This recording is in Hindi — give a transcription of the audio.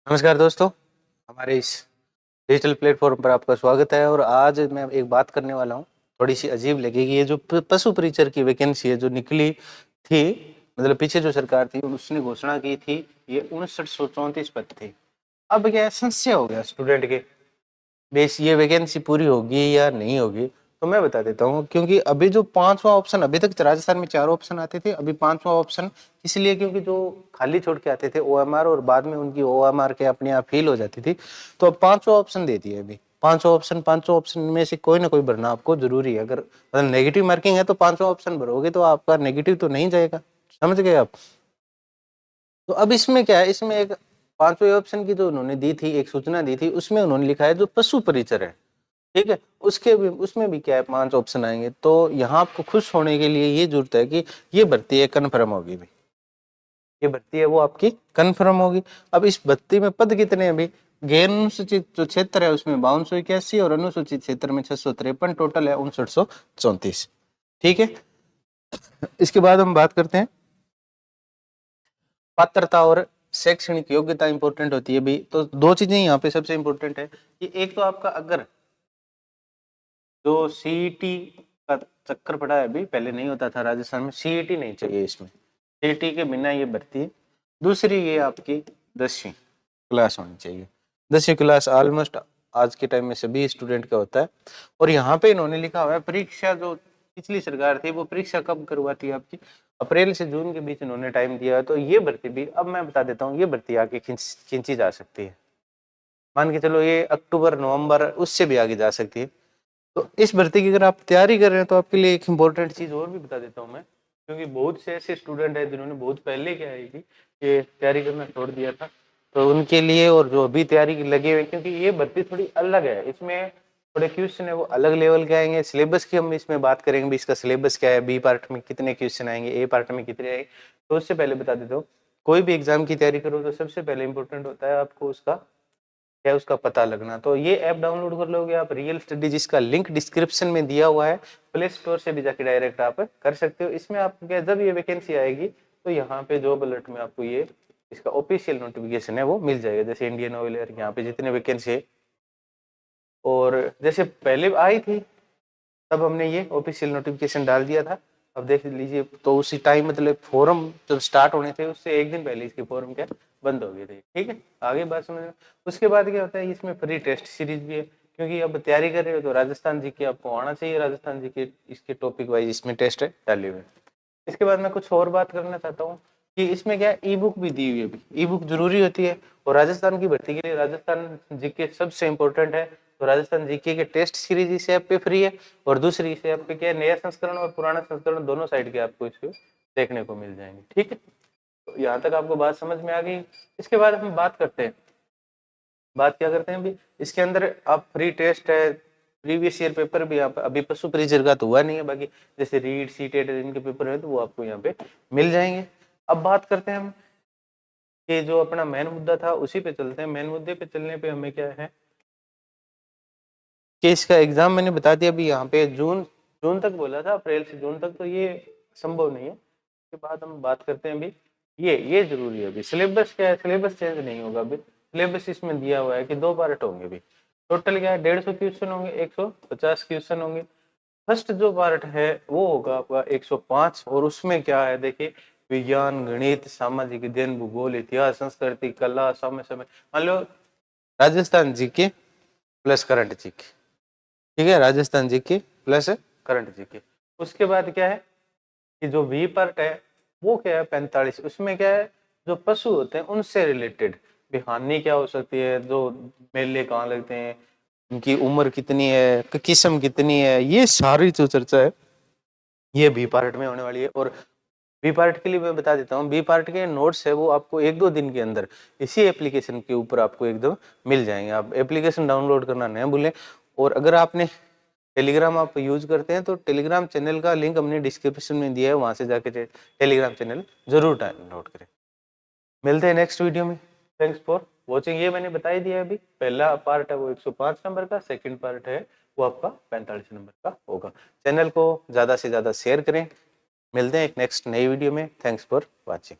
नमस्कार दोस्तों, हमारे इस डिजिटल प्लेटफॉर्म पर आपका स्वागत है। और आज मैं एक बात करने वाला हूँ, थोड़ी सी अजीब लगेगी। ये जो पशु परिचर की वैकेंसी है जो निकली थी, मतलब पीछे जो सरकार थी उसने घोषणा की थी, ये 5934 पद थे। अब क्या संशय हो गया स्टूडेंट के, बेस ये वैकेंसी पूरी होगी या नहीं होगी। तो मैं बता देता हूँ, क्योंकि अभी जो पांचवा ऑप्शन, अभी तक राजस्थान में 4 ऑप्शन आते थे, अभी पांचवा ऑप्शन इसलिए क्योंकि जो खाली छोड़ के आते थे ओएमआर और बाद में उनकी ओएमआर के अपने आप फेल हो जाती थी, तो अब पांचवा ऑप्शन दे दिए। अभी पांचवा ऑप्शन में से कोई ना कोई भरना आपको जरूरी है। अगर मतलब नेगेटिव मार्किंग है तो पांचवा ऑप्शन भरोगे तो आपका नेगेटिव तो नहीं जाएगा, समझ गए आप। तो अब इसमें क्या है, इसमें एक पांचवें ऑप्शन की जो उन्होंने दी थी, एक सूचना दी थी, उसमें उन्होंने लिखा है जो पशु परिचर है, ठीक है, उसके भी उसमें भी क्या है 5 ऑप्शन आएंगे। तो यहाँ आपको खुश होने के लिए ये जरूरत है कि ये भर्ती है कन्फर्म होगी भाई, ये भर्ती है वो आपकी कन्फर्म होगी। अब इस भर्ती में पद कितने हैं अभी, गैर अनुसूचित जो क्षेत्र है उसमें 5281 और अनुसूचित क्षेत्र में 653, टोटल है 5934। ठीक है, इसके बाद हम बात करते हैं पात्रता और शैक्षणिक योग्यता इंपॉर्टेंट होती है भी। तो दो चीजें यहाँ पे सबसे इंपॉर्टेंट है कि एक तो आपका अगर जो सीईटी का चक्कर पड़ा है, अभी पहले नहीं होता था राजस्थान में, सीईटी नहीं चाहिए इसमें, सीईटी के बिना ये भर्ती है। दूसरी ये आपकी 10वीं क्लास होनी चाहिए। 10वीं क्लास ऑलमोस्ट आज के टाइम में सभी स्टूडेंट का होता है। और यहाँ पे इन्होंने लिखा हुआ है परीक्षा, जो पिछली सरकार थी वो परीक्षा कब करवाती है आपकी, अप्रैल से जून के बीच इन्होंने टाइम दिया है। तो ये भर्ती भी अब मैं बता देता हूँ, ये भर्ती आगे खींची जा सकती है, मान के चलो ये अक्टूबर नवंबर उससे भी आगे जा सकती है। तो इस भर्ती की अगर आप तैयारी कर रहे हैं तो आपके लिए एक इम्पोर्टेंट चीज और भी बता देता हूँ मैं, क्योंकि बहुत से ऐसे स्टूडेंट है जिन्होंने बहुत पहले क्या है कि ये तैयारी करना छोड़ दिया था, तो उनके लिए और जो अभी तैयारी लगे हुए, क्योंकि ये भर्ती थोड़ी अलग है, इसमें थोड़े क्वेश्चन है वो अलग लेवल के आएंगे। सिलेबस की हम इसमें बात करेंगे भी, इसका सिलेबस क्या है, बी पार्ट में कितने क्वेश्चन आएंगे, ए पार्ट में कितने आएंगे। तो उससे पहले बता देता हूँ, कोई भी एग्जाम की तैयारी करो तो सबसे पहले इंपॉर्टेंट होता है आपको उसका क्या, उसका पता लगना। तो ये ऐप डाउनलोड कर लोगे आप, रियल स्टडी, जिसका लिंक डिस्क्रिप्शन में दिया हुआ है, प्ले स्टोर से भी जाके डायरेक्ट आप कर सकते हो। इसमें आपको क्या, जब ये वैकेंसी आएगी तो यहाँ पे जॉब अलर्ट में आपको ये इसका ऑफिशियल नोटिफिकेशन है वो मिल जाएगा, जैसे इंडियन ऑयल यहाँ पे जितने वैकेंसी है। और जैसे पहले आई थी तब हमने ये ऑफिशियल नोटिफिकेशन डाल दिया था, अब देख लीजिए। तो उसी टाइम मतलब फॉर्म जब स्टार्ट होने थे उससे एक दिन पहले इसके फॉर्म क्या बंद हो गए थे। ठीक है, आगे बात समझना। उसके बाद क्या होता है, इसमें फ्री टेस्ट सीरीज भी है, क्योंकि अब तैयारी कर रहे हो तो राजस्थान जी के आपको आना चाहिए, राजस्थान जी के इसके टॉपिक वाइज इसमें टेस्ट है डाले हुए। इसके बाद मैं कुछ और बात करना चाहता हूँ कि इसमें क्या ई बुक भी दी हुई है, ई बुक जरूरी होती है। और राजस्थान की भर्ती के लिए राजस्थान जीके सबसे इंपॉर्टेंट है। तो राजस्थान जीके के टेस्ट सीरीज इस ऐप पे फ्री है, और दूसरी इस ऐप पे क्या है, नया संस्करण और पुराना संस्करण दोनों साइड के आपको इसको देखने को मिल जाएंगे। ठीक है, तो यहाँ तक आपको बात समझ में आ गई। इसके बाद हम बात करते हैं, बात क्या करते हैं अभी इसके अंदर, आप फ्री टेस्ट है, प्रीवियस ईयर पेपर भी आप अभी पशु परिचर का तो हुआ नहीं है, बाकी जैसे रीड सीटेट इनके पेपर है तो वो आपको यहाँ पे मिल जाएंगे। अब बात करते हैं हम कि जो अपना मेन मुद्दा था उसी पे चलते हैं। मेन मुद्दे पे चलने पे हमें क्या है कि इसका एग्जाम मैंने बता दिया अभी यहाँ पे जून जून तक बोला था, अप्रैल से जून तक, तो ये संभव नहीं है। उसके बाद हम बात करते हैं अभी, ये जरूरी है। अभी सिलेबस क्या है, सिलेबस चेंज नहीं होगा। अभी सिलेबस इसमें दिया हुआ है कि 2 पार्ट होंगे। अभी टोटल क्या है, 150 क्वेश्चन होंगे, 150 क्वेश्चन होंगे। फर्स्ट जो पार्ट है वो होगा आपका 105, और उसमें क्या है देखिए, विज्ञान, गणित, सामाजिक अध्ययन, भूगोल, इतिहास, संस्कृति, कला, समय समय, मान लो Rajasthan GK plus current GK. ठीक है, Rajasthan GK plus current GK. उसके बाद क्या है कि जो वी पार्ट है वो क्या है 45, उसमें क्या है जो पशु होते हैं उनसे रिलेटेड भी, हानि क्या हो सकती है, जो मेले कहाँ लगते हैं, उनकी उम्र कितनी है, किस्म कितनी है, ये सारी जो चर्चा है ये बी पार्ट में होने वाली है। और बी पार्ट के लिए मैं बता देता हूँ, बी पार्ट के नोट्स है वो आपको 1-2 दिन के अंदर इसी एप्लीकेशन के ऊपर आपको एकदम मिल जाएंगे। आप एप्लीकेशन डाउनलोड करना नहीं भूलें। और अगर आपने टेलीग्राम आप यूज करते हैं तो टेलीग्राम चैनल का लिंक हमने डिस्क्रिप्शन में दिया है, वहां से जाके टेलीग्राम चैनल जरूर डाउनलोड करें। मिलते हैं नेक्स्ट वीडियो में। Thanks for watching. ये मैंने बता ही दिया अभी, पहला पार्ट है वो 105 नंबर का, सेकंड पार्ट है वो आपका 45 नंबर का होगा। चैनल को ज्यादा से ज्यादा शेयर करें। मिलते हैं एक नेक्स्ट नई वीडियो में। Thanks for watching.